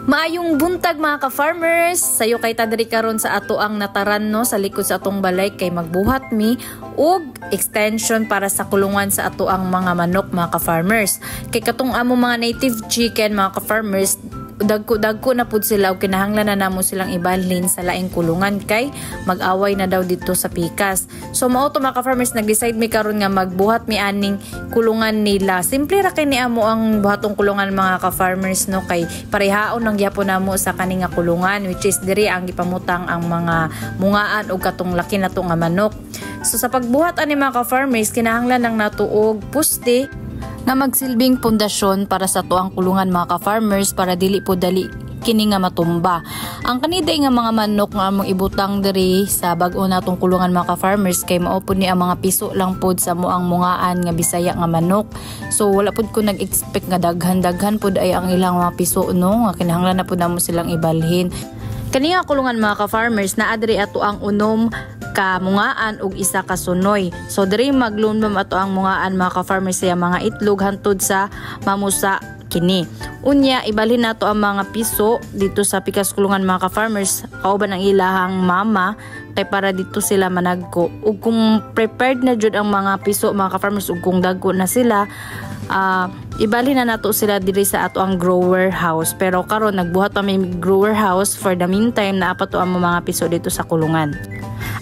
Maayong buntag mga ka-farmers, sayo kay tadiri karon sa ato ang nataran no sa likod sa atong balay kay magbuhat mi og extension para sa kulungan sa ato ang mga manok mga ka-farmers. Kay katong amo mga native chicken mga ka-farmers, dagko na pud sila og kinahanglan na namo silang ibalhin sa laing kulungan kay mag-away na daw dito sa pikas. So mao to mga ka-farmers, nag-decide mi karon nga magbuhat mi aning kulungan nila. Simple ra kay ni amo ang buhatong kulungan mga ka-farmers no, kay parehaon ang gyapon namo sa kaning nga kulungan, which is diri ang gipamutang ang mga mungaan og katong laki nato nga manok. So sa pagbuhat ani mga ka-farmers, kinahanglan lang nato og puste nga magsilbing pundasyon para sa tuang kulungan mga ka-farmers para dili po dali kini nga matumba. Ang kaniday nga mga manok nga among ibutang diri sa bag-o natong kulungan mga ka-farmers kay mao pud ni ang mga piso lang pod sa moang mungaan nga Bisaya nga manok. So wala pud ko nag-expect nga daghan pud ay ang ilang mga piso no, nga kinahanglan na pud namo silang ibalhin. Kani nga kulungan mga ka-farmers na adri ato ang unom ka mungaan ug isa ka sunoy. So diri maglunmam ato ang mungaan mga ka-farmers sa mga itlog hantod sa mamusa kini. Unya ibalhin nato ang mga piso dito sa pikas kulungan mga ka-farmers kauban ang ilahang mama kay para dito sila managko. Ug kung prepared na jud ang mga piso mga ka-farmers ug kung dagko na sila, ibalhin na nato sila diri sa ato ang grower house. Pero karon nagbuhat pa may grower house for the meantime na apat to ang mga piso dito sa kulungan.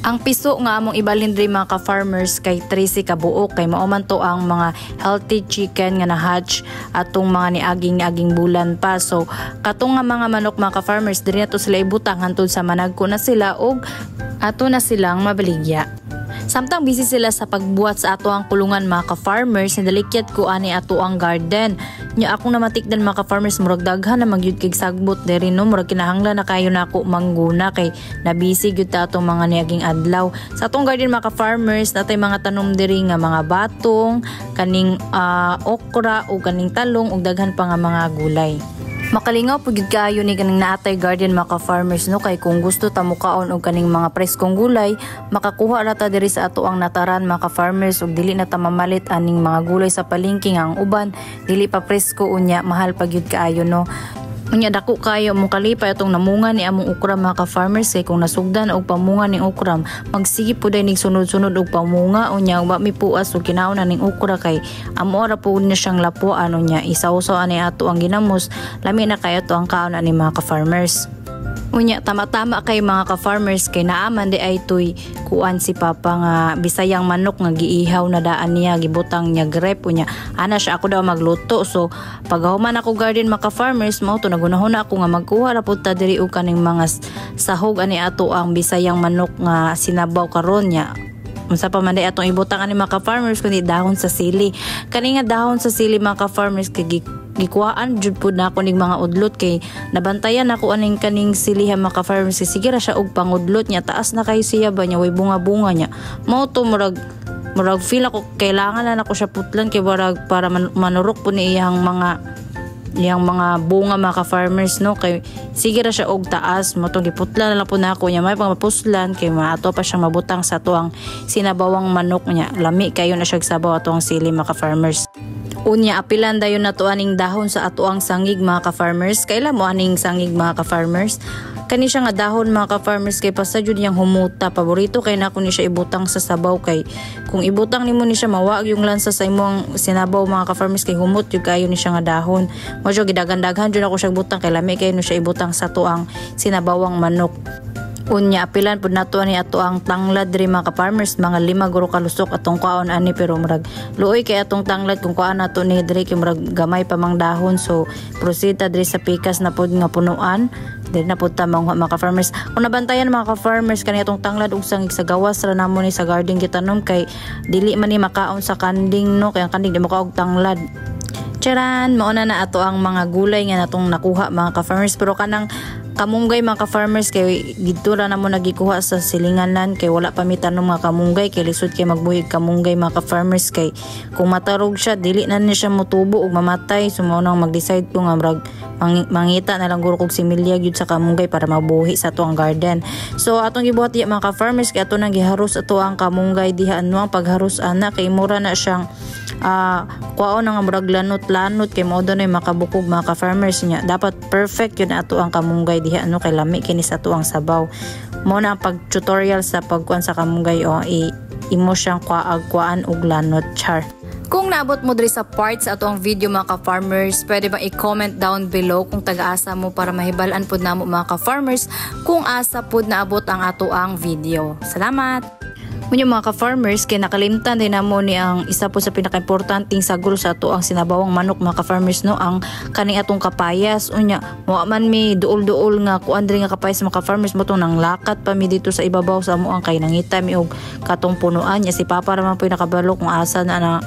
Ang piso nga among ibalhin diri mga ka-farmers kay 13 ka buok kay mao man to ang mga healthy chicken nga na-hatch atong mga niaging bulan pa. So katong nga mga manok mga ka-farmers diri nato sila ibutang hantod sa managko na sila og ato na silang mabaligya. Samtang busy sila sa pagbuhat sa ato ang kulungan mga ka-farmers, nadalikyat ko ani ato ang garden. Nya akong namatikdan mga ka-farmers, murag daghan na magyud kig sagbot diri no, murag kinahanglan na kayo nako mangguna kay nabisi gyud ta atong mga niaging adlaw. Sa atong garden mga ka-farmers, natay mga tanom diri nga mga batong, kaning okra o kaning talong ug daghan pa nga mga gulay. Makalingaw pud gyud kaayo ni kaning naatay garden mga ka-farmers no, kay kung gusto ta mukaon og kaning mga preskong gulay, makakuha ra ta diri sa ato ang nataran mga ka-farmers ug dili na ta mamalit aning mga gulay sa palengke nga ang uban dili pa presko unya mahal pa gyud kaayo no. Unya dako kayo mong kalipay atong namunga ni among ukram mga ka-farmers kay kung nasugdan og pamunga ning ukram magsige pud ay ning sunod-sunod og pamunga unya wa mi puas og kinaon na ning ukra kay amo ra pud na siyang lapuan unya isawsaw ani ato ang ginamos lami na kay ato ang kaon ani mga ka-farmers. Unya tama-tama kay mga ka-farmers kay naaman di ay tuy kuan si papa nga Bisayang manok nga giihaw na daan niya gibutang niya grep unya ana siya ako daw magluto. So paghuman ako garden mga ka-farmers mao to nagunahon ako nga magkuha ra pud ta diri og kaning mga sahog ani ato ang Bisayang manok nga sinabaw karon nya. Unsa pa man day atong ibutang ani mga ka-farmers kundi dahon sa sili. Kani nga dahon sa sili mga ka-farmers kay gikuhaan jud pud na ako ning mga udlot kay nabantayan ako aning kaning silihan mga ka-farmers. Sige ra siya og pangudlot nya, taas na kay siya ba nya way bunga-bunga nya. Mao to murag feel ako kailangan na nako siya putlan kay murag para manurok po ni iyang mga bunga mga ka-farmers no, kay sige ra siya og taas mo tong giputlan na lang po nako nya may pangapuslan kay maato pa siyang mabutang sa tuang sinabawang manok nya lami kayo na siya sabaw ato ang sili mga ka-farmers. Unya apilan dayon na to aning dahon sa ato ang sangig mga ka-farmers. Kaila mo aning sangig mga ka-farmers? Kani siya nga dahon mga ka-farmers kay basta jud yang humuta. Paborito kay nako ni siya ibutang sa sabaw kay kung ibutang nimo ni siya mawag yung lansa sa imong sinabaw mga ka-farmers kay humot jud kayo ni siya nga dahon. Mo jud gidagan-daghan jud ako siya ibutang kay lami kay no siya ibutang sa to ang sinabawang manok. Unya apilan pud nato ani ato ang tanglad diri mga ka-farmers, mga 5 guro ka lusok atong kaon ani pero murag luoy kay atong tanglad kung kuan nato ni diri kay murag gamay pa mang dahon. So proceed ta diri sa pikas na pud nga punuan diri na pud ta mga ka-farmers. Kung nabantayan mga ka-farmers kani atong tanglad ug sangig sa gawas ra namo ni sa garden gitanom kay dili man ni makaon sa kanding no, kay ang kanding di makaog tanglad. Charan, mauna na ato ang mga gulay nga natong nakuha mga ka-farmers pero kanang kamunggay mga ka-farmers kay dito ra namo nagikuha sa silinganan kay wala pa mi tanom mga kamunggay kay lisod kay magbuhig kamunggay mga ka-farmers kay kung matarog siya dili na niya matubo ug mamatay sumo nang mag-decide ko nga mangita na lang guro kog similya gyud sa kamunggay para mabuhi sa tuang garden. So atong gibuhat diya mga ka-farmers kay ato nang giharus ato ang kamunggay diha ano ang pagharus ana kay mura na siyang kuwaon nga murag lanot-lanot kay mao na makabukog mga ka-farmers niya. Dapat perfect yun ato ang kamunggay diha ano kay lami kini sa ato ang sabaw. Mo na ang pag-tutorial sa pagkuan sa kamunggay o imo siyang kuan og lanot char. Kung naabot mo diri sa part sa ato ang video mga ka-farmers, pwede bang i-comment down below kung taga-asa mo para mahibalan pud namo mga ka-farmers kung asa pud naabot ang ato ang video. Salamat! Munyo mga ka-farmers, kay nakalimtan din namo ni ang isa po sa pinaka-importanting sagol sa ato ang sinabawang manok mga ka-farmers no, ang kaning atong kapayas. Unya, mo man mi duol-duol nga kuan diri nga kapayas mga ka-farmers mo tong nang lakat pa mi dito sa ibabaw sa amo ang kay nangita mi og katong punuan niya si papa ra man po nakabalo kung asa na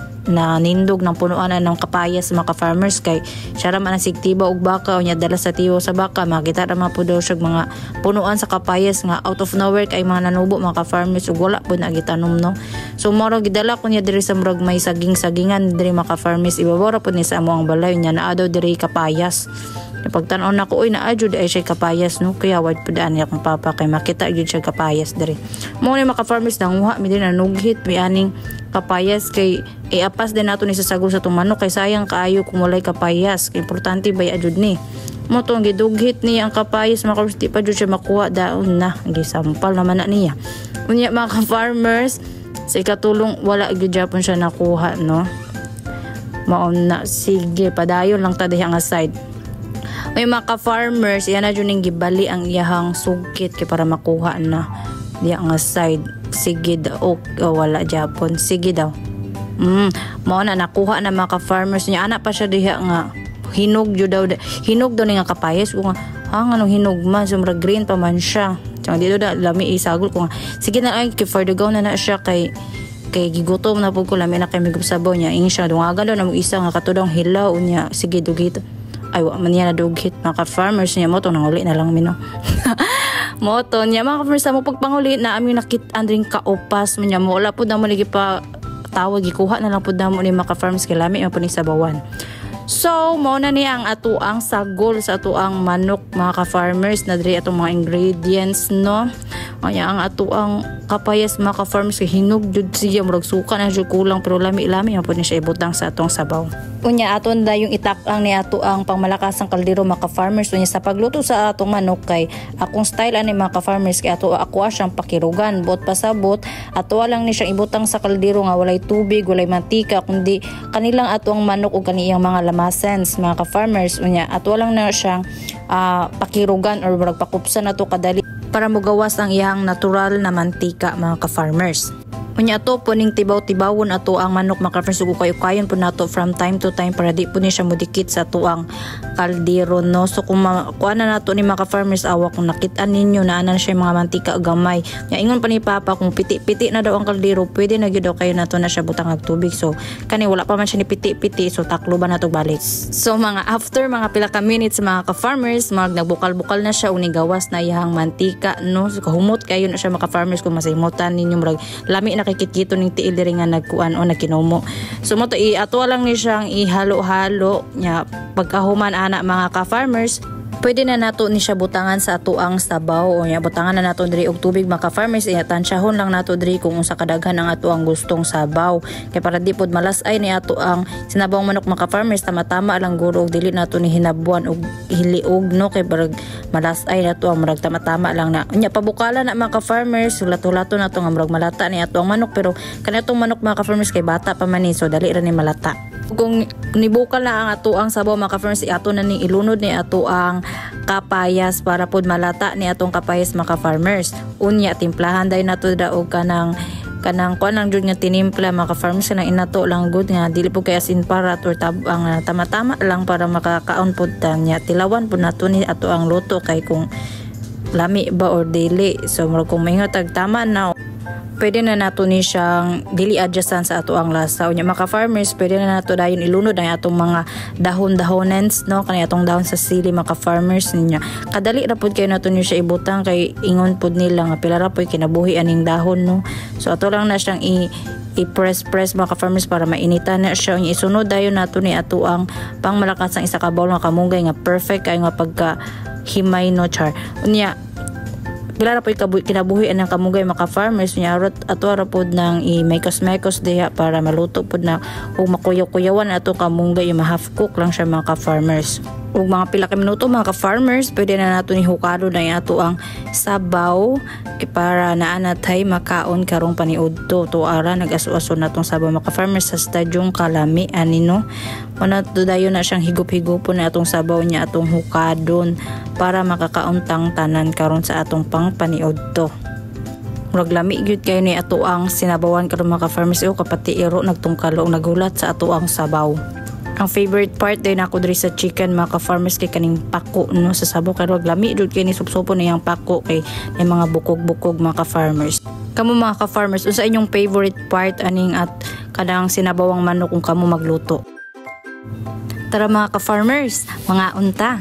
nindog ng punuan ng kapayas mga ka-farmers kay siya raman ang sigtiba og baka o niya dala sa tiyo sa baka makita raman po daw siya mga punuan sa kapayas nga out of nowhere kay mga nanubo mga ka-farmers ug wala po na gitanom no. So moro gidala ko niya diri sa murag may saging-sagingan diri mga ka-farmers ibabora po ni sa amo ang balay niya naa daw diri kapayas. Pagtan-on nako oy naa jud ay siya kapayas no kaya wad pud ani akong papa kay makita jud siya kapayas diri. Mo ni mga ka-farmers nanguha mi din nanughit mi aning kapayas kay apas din nato ni sa sagol sa tumanok kay sayang kaayo kung walay kapayas kay importante bay adjud ni mo tong gidughit ni ang kapayas mga ka-farmers di pa jud siya makuha daon na gisampal naman na niya unya mga ka-farmers sa ikatulong wala gyud japon siya nakuha no mao na sige padayon lang ta diha nga side. May mga ka-farmers iyan na jud ning gibali ang iyahang sugkit kay para makuha na diha nga side. Sige daw wala japon sige daw mao na nakuha na mga ka-farmers niya ana pa siya diha nga hinog daw ni nga kapayas ko nga anong hinog man sumra green pa man siya so dito da lami isagol ko nga sige na ay for the go na siya kay gigutom na pud ko lami na kay migup sabaw niya ing siya dungagan daw na mo isa nga katudang hilaw niya sige dugit ay wa man niya na dugit mga ka-farmers niya mo to nanguli na lang mino moto niya mga ka-farmers mo pagpanguli na amin nakit-an ring kaupas mo niya mo wala po na mo lagi pa tawag ikuha na lang po na mo ni mga ka-farmers kay lami ang po ni sabawan. So mo na ni ang ato ang sagol sa ato ang manok mga ka-farmers na diri atong mga ingredients no. Kaya ang ato ang kapayas mga ka-farmers kay hinog jud siya murag suka na jud kulang pero lami-lami ang po ni siya ibutang sa atong sabaw. Unya aton da yung itak-ang ni ato ang pangmalakasang kaldero mga ka-farmers unya sa pagluto sa atong manok kay akong style ani mga ka-farmers kay ato ako siyang pakirugan bot pasabot ato lang ni siyang ibutang sa kaldero nga walay tubig walay mantika kundi kanilang ato ang manok ug kaniyang mga lamasens mga ka-farmers unya ato lang na siyang pakirugan or pakupsan nato kadali para mogawas ang iyang natural na mantika mga ka-farmers. Unya ato po ning tibaw-tibawon ato ang manok mga ka-farmers ug kayo-kayon po nato from time to time para di po ni siya mudikit sa ato ang kaldero no. So kung kuan na nato ni mga ka-farmers awa kung nakit-an ninyo na anan siya mga mantika gamay. Nya ingon pa ni papa kung piti-piti na daw ang kaldero pwede na gyud daw kayo nato na siya butang og tubig. So kani wala pa man siya ni piti-piti so taklo ba nato balik. So mga after mga pila ka minutes mga ka-farmers nagbukal-bukal na siya uni gawas na iyang mantika no. So kahumot kayo na siya mga ka-farmers kung masaymutan ninyo murag lami nakikit-kito ning tiil diri nga nagkuan o nagkinumo. So mo to ato lang ni siyang ihalo-halo nya pagkahuman ana mga ka-farmers pwede na nato ni siya butangan sa ato ang sabaw o nya butangan na nato diri og tubig mga ka-farmers tansahon lang nato diri kung unsa kadaghan ang ato ang gustong sabaw kay para di pod malas-ay ni ato ang sinabawang manok mga ka-farmers tama-tama lang guro og dili nato ni hinabuan og hiliog no kay barag malas-ay nato ang murag tama-tama lang na nya pabukalan na mga ka-farmers lato-lato nato nga murag malata ni ato ang manok pero kanatong manok mga ka-farmers kay bata pa man ni so dali ra ni malata. Kung nibukal na ang ato ang sabaw mga ka-farmers ato na ni ilunod ni ato ang kapayas para pod malata ni atong kapayas mga ka-farmers. Unya timplahan day nato daog kanang kuan lang jud nga tinimpla mga ka-farmers kanang inato lang good nga dili pud kay asin para or ang tama-tama lang para makakaon pod nya tilawan pod nato ni ato ang luto kay kung lami ba or dili. So kung mahingo tag tama na pwede na nato ni siyang dili adjustan sa ato ang lasa. Unya mga ka-farmers, pwede na nato dayon ilunod ang atong mga dahon-dahonens, no, kanay atong dahon sa sili mga ka-farmers niya. Kadali ra pud kayo nato ni siya ibutang kay ingon pud nila nga pila ra pud kinabuhi aning dahon, no. So ato lang na siyang i-press mga ka-farmers para mainitan na siya. Unya isunod dayon nato ni ato ang pangmalakas ang isa ka bowl nga kamunggay nga perfect kay nga pagka himay, no, char. Unya pila ra po kinabuhi ang kamunggay mga farmers nya ato ra pod nang i-mekos diha para maluto pod na ug makuyaw-kuyawan ato kamunggay yung half cook lang siya mga farmers. Ug mga pila ka minuto mga farmers pwede na nato ni hukado na ato ang sabaw para naanatay makaon karong paniudto. Tuara nag-aso-aso natong sabaw mga farmers sa stadyong kalami anino. Una to dayon na siyang higup-higupon na atong sabaw niya atong hukadon para makakauntang tanan karon sa atong pang paniudto. Murag lami gyud kayo ni ato ang sinabawan karon mga farmers o kapati iro nagtungkalo og nagulat sa ato ang sabaw. Ang favorite part din ako diri sa chicken mga ka-farmers kay kaning pako, no, sa sabaw kay wag lami jud kay ni supsupo na yang pako kay may mga bukog-bukog mga ka-farmers. Kamo mga ka-farmers, unsa inyong favorite part aning at kadang sinabawang manok kung kamo magluto? Tara mga ka-farmers, mga unta.